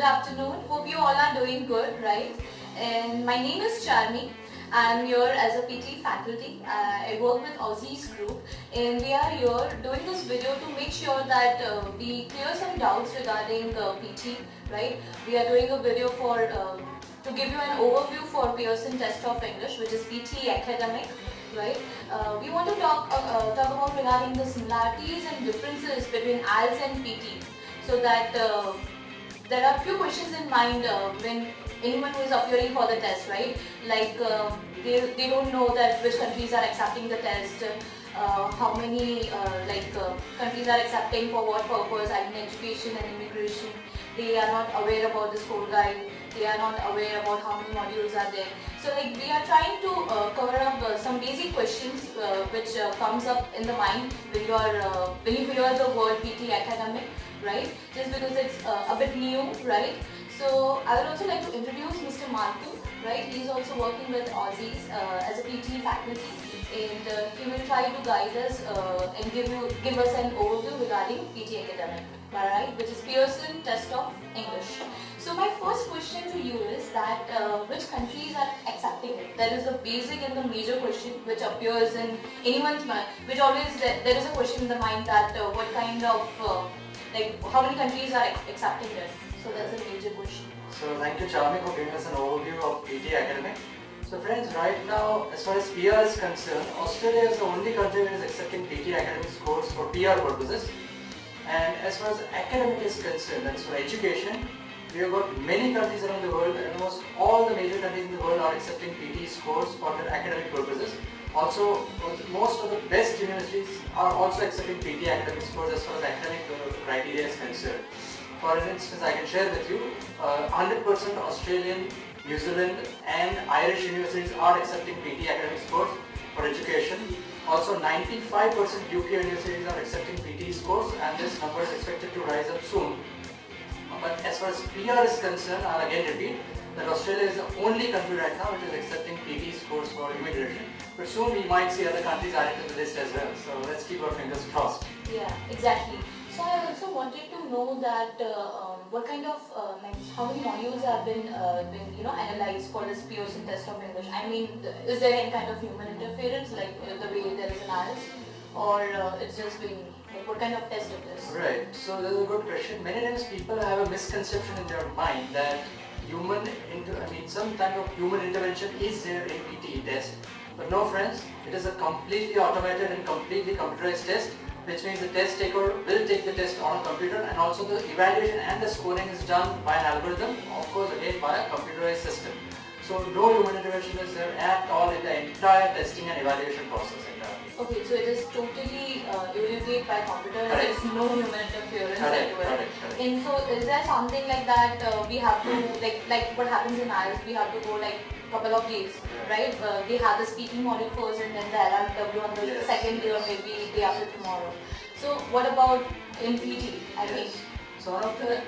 afternoon. Hope you all are doing good, right? And my name is Charmi. I'm here as a PT faculty. I work with Aussizz Group, and we are here doing this video to make sure that we clear some doubts regarding PT, right? We are doing a video for to give you an overview for Pearson Test of English, which is PT academic, right? We want to talk about regarding the similarities and differences between IELTS and PT, so that there are few questions in mind when anyone who is appearing for the test, right? Like they don't know that which countries are accepting the test, how many countries are accepting for what purpose, I mean education and immigration. They are not aware about the score guide. They are not aware about how many modules are there. So like we are trying to cover up some basic questions which comes up in the mind when you hear the word PT academic, right? Just because it's a bit new, right? So I would also like to introduce Mr. Martu, right? He is also working with Aussizz as a PT faculty, and he will try to guide us and give us an overview regarding PT academic, alright? Which is Pearson Test of English. So my first question to you is that which countries are accepting it? That is the basic and the major question which appears in anyone's mind. Which always there is a question in the mind that what kind of how many countries are accepting it? So that's a major question. So thank you, Charmi, for giving us an overview of PT academic. So friends, right now, as far as PR is concerned, Australia is the only country that is accepting PT academic scores for PR purposes. And as far as academic is concerned, that is for education, we have got many countries around the world, and almost all the major countries in the world are accepting PT scores for their academic purposes. Also, most of the best universities are also accepting PT academic scores as far as academic criteria is concerned. For instance, I can share with you 100% Australian, New Zealand and Irish universities are accepting PT academic scores for education. Also 95% UK universities are accepting PT scores, and this number is expected to rise up soon. But as far as PR is concerned, I'll again repeat that Australia is the only country right now which is accepting PT scores for immigration. But soon we might see other countries added to the list as well. So let's keep our fingers crossed. Yeah, exactly. So I also wanted to know that what kind of how many modules have been analyzed for this Pearson Test of English. I mean, is there any kind of human interference like the way there is an IELTS, or it's just been what kind of test it is? Right. So this is a good question. Many times people have a misconception in their mind that some type of human intervention is there in PTE test. But no, friends, it is a completely automated and completely computerized test, which means the test taker will take the test on a computer, and also the evaluation and the scoring is done by an algorithm, of course again by a computerized system. So no human intervention is there at all in the entire testing and evaluation process. Okay, so it is totally evaluated by computer. There is no human interference into it. And so is there something like that we have to like what happens in IELTS? We have to go like couple of days, right? They have the speaking module first, and then the LRW on the second day or maybe day after tomorrow. So what about in PT? I think. So one of the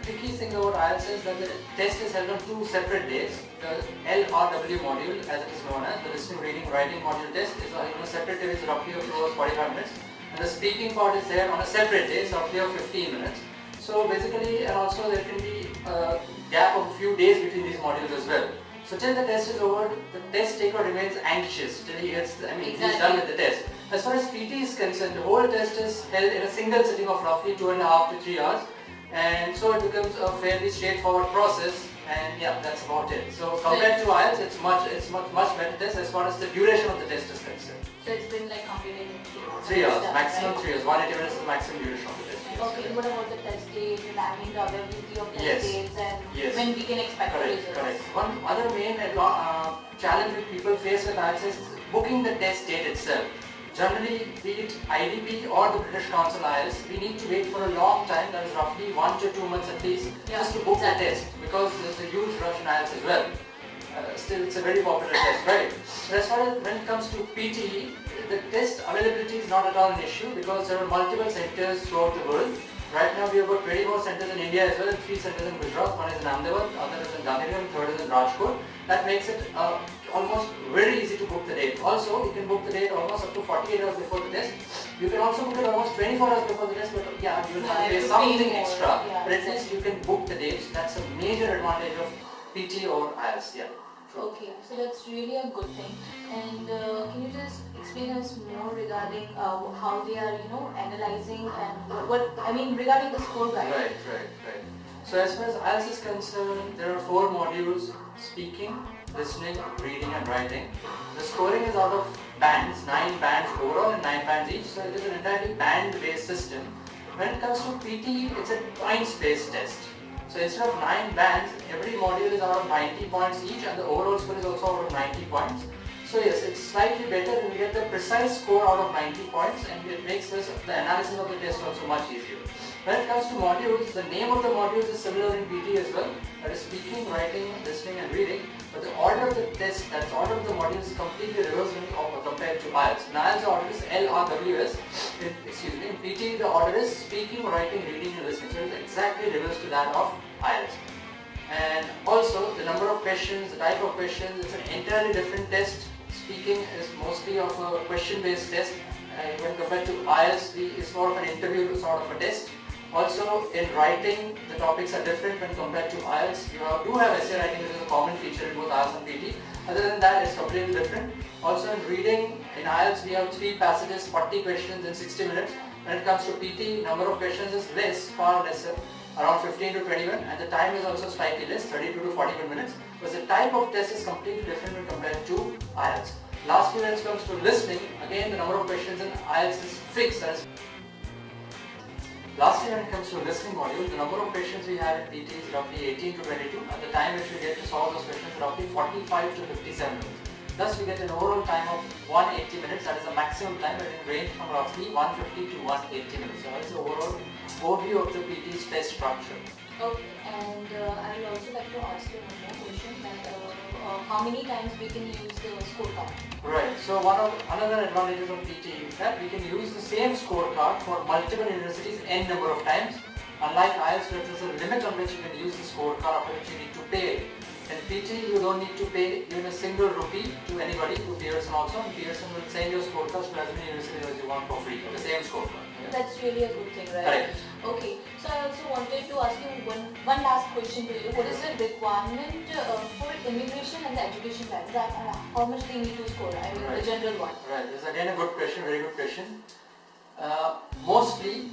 tricky thing about IELTS is that the test is held on two separate days. The LRW module, as it is known as, the listening, reading, writing module test, is on a separate day, is roughly of 45 minutes. And the speaking part is there on a separate day, so roughly of 15 minutes. So basically, and also there can be a gap of a few days between these modules as well. So till the test is over, the test taker remains anxious till he gets, he's done with the test. As far as PT is concerned, the whole test is held in a single sitting of roughly 2.5 to 3 hours. And so it becomes a fairly straightforward process, and yeah, that's about it. So compared to IELTS, it's much better test as far as the duration of the test is concerned. So it's been like completed in 3 hours, maximum 3 hours. 180 minutes is the maximum duration of the test. Yes. Okay, what about the test date, the availability of test dates, and when we can expect the results? Correct. One other main challenge that people face with IELTS is booking the test date itself. Generally, be it IDP or the British Council IELTS, we need to wait for a long time, that is roughly 1 to 2 months at least, just to book the test, because there's a huge rush in IELTS as well. Still, it's a very popular test, right? But as far as when it comes to PTE, the test availability is not at all an issue, because there are multiple centers throughout the world. Right now, we have got 24 centers in India as well, and 3 centers in Gujarat. One is in Ahmedabad, other is in Gandhinagar, and third is in Rajkot. That makes it almost very easy to book the date. Also, you can book the date almost up to 48 hours before the test. You can also book it almost 24 hours before the test, but yeah, you will have to pay something extra. Yeah, but at least you can book the dates. That's a major advantage of PT or IELTS. Yeah. Okay, so that's really a good thing. And can you just explain us more regarding how they are, analyzing and regarding the score guide? Right. So as far as IELTS is concerned, there are 4 modules: speaking, listening, reading and writing. The scoring is out of bands, 9 bands overall and 9 bands each. So it is an entirely band-based system. When it comes to PT, it's a points-based test. So instead of 9 bands, every module is out of 90 points each, and the overall score is also out of 90 points. So yes, it's slightly better when we get the precise score out of 90 points, and it makes the analysis of the test also much easier. When it comes to modules, the name of the modules is similar in PT as well. That is speaking, writing, listening and reading. But the order of the test, that is order of the modules, is completely reversed when compared to IELTS. In IELTS the order is LRWS. In PT the order is speaking, writing, reading and listening. So it is exactly reversed to that of IELTS. And also the number of questions, the type of questions, it's an entirely different test. Speaking is mostly of a question-based test. When compared to IELTS, it's more of an interview sort of a test. Also in writing, the topics are different when compared to IELTS. You do have essay writing, which is a common feature in both IELTS and PT. Other than that, it's completely different. Also in reading, in IELTS we have 3 passages, 40 questions in 60 minutes. When it comes to PT, number of questions is less, far lesser, around 15 to 21, and the time is also slightly less, 32 to 41 minutes. But the type of test is completely different when compared to IELTS. Lastly, when it comes to listening, again the number of questions in IELTS is fixed. Lastly, when it comes to listening module, the number of questions we have in PT is roughly 18 to 22. At the time which we get to solve those questions is roughly 45 to 57 minutes. Thus, we get an overall time of 180 minutes. That is the maximum time, but it range from roughly 150 to 180 minutes. So that is the overall overview of the PT's test structure. Okay, and I would also like to ask you one more question, that how many times we can use the scorecard? Right, so another advantage of PT is that we can use the same scorecard for multiple universities n number of times. Unlike IELTS, where there is a limit on which you can use the scorecard, after which you need to pay. In PT, you don't need to pay even a single rupee to anybody, to Pearson also, and Pearson will send your scorecards to as many universities as you want for free, the same scorecard. That's really a good thing, right? Correct. Okay, so I also wanted to ask you one last question to you. What is the requirement for immigration and the education lines? How much they need to score? I mean, Right. the general one. Right, this is again a good question, very good question. Mostly,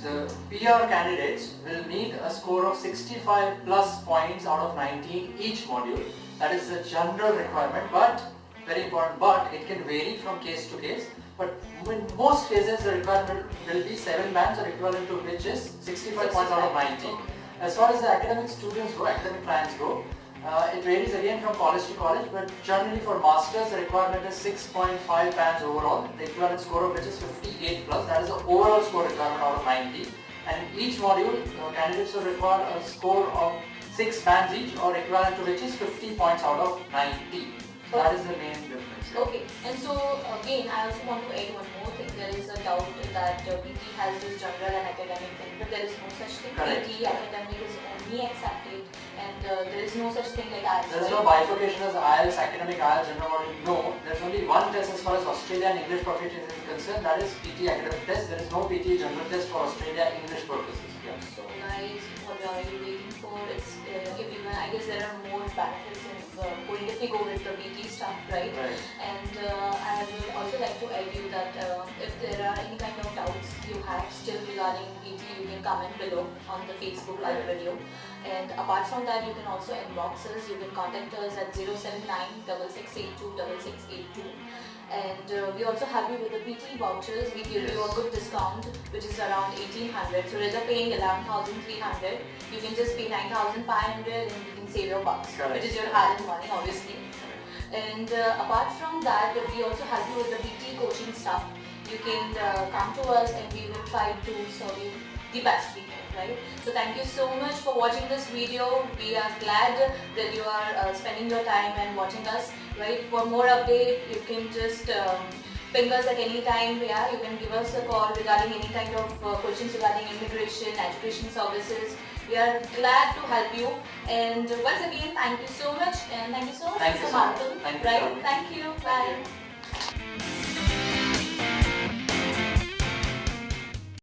the PR candidates will need a score of 65 plus points out of 90 each module. That is the general requirement, but very important, but it can vary from case to case. But in most cases, the requirement will be 7 bands, or equivalent to which is 65 points out of 90. As far as the academic students go, academic clients go, it varies again from college to college, but generally for masters the requirement is 6.5 bands overall, the equivalent score of which is 58 plus. That is the overall score requirement out of 90. And in each module, candidates will require a score of 6 bands each, or equivalent to which is 50 points out of 90. So that is the main difference. Okay, and so again, I also want to add one more thing. There is a doubt that PT has this general and academic thing, but there is no such thing. Correct. PT academic is only accepted, and there is no such thing like IELTS. There is no bifurcation as IELTS, academic, IELTS, general module. No, there is only one test as far as Australian English Proficiency is concerned. That is PT academic test. There is no PT general test for Australia English purposes. Yeah. So guys, what are you waiting for? It's everyone. I guess there are more benefits in going if we go with the PT stuff, right? Right. And I would also like to add you that if there are any kind of doubts you have still regarding PT, you can comment below on the Facebook live video. And apart from that, you can also inbox us. You can contact us at 079-6682-6682. And we also have you with the PT vouchers. We give you a good discount, which is around 1800. So rather paying 11,300, you can just pay 9,500 and you can save your bucks, Correct. which is your hard-earned money, obviously. And apart from that, we also help you with the PT coaching stuff. You can come to us and we will try to serve you the best we can, right? So thank you so much for watching this video. We are glad that you are spending your time and watching us, right? For more update, you can just ping us at any time. Yeah, you can give us a call regarding any kind of questions regarding immigration, education services. We are glad to help you. And once again, thank you so much. And thank you so much, Thank you Mr. so much. Martin. Thank you, Right? Charmi. Thank you. Bye.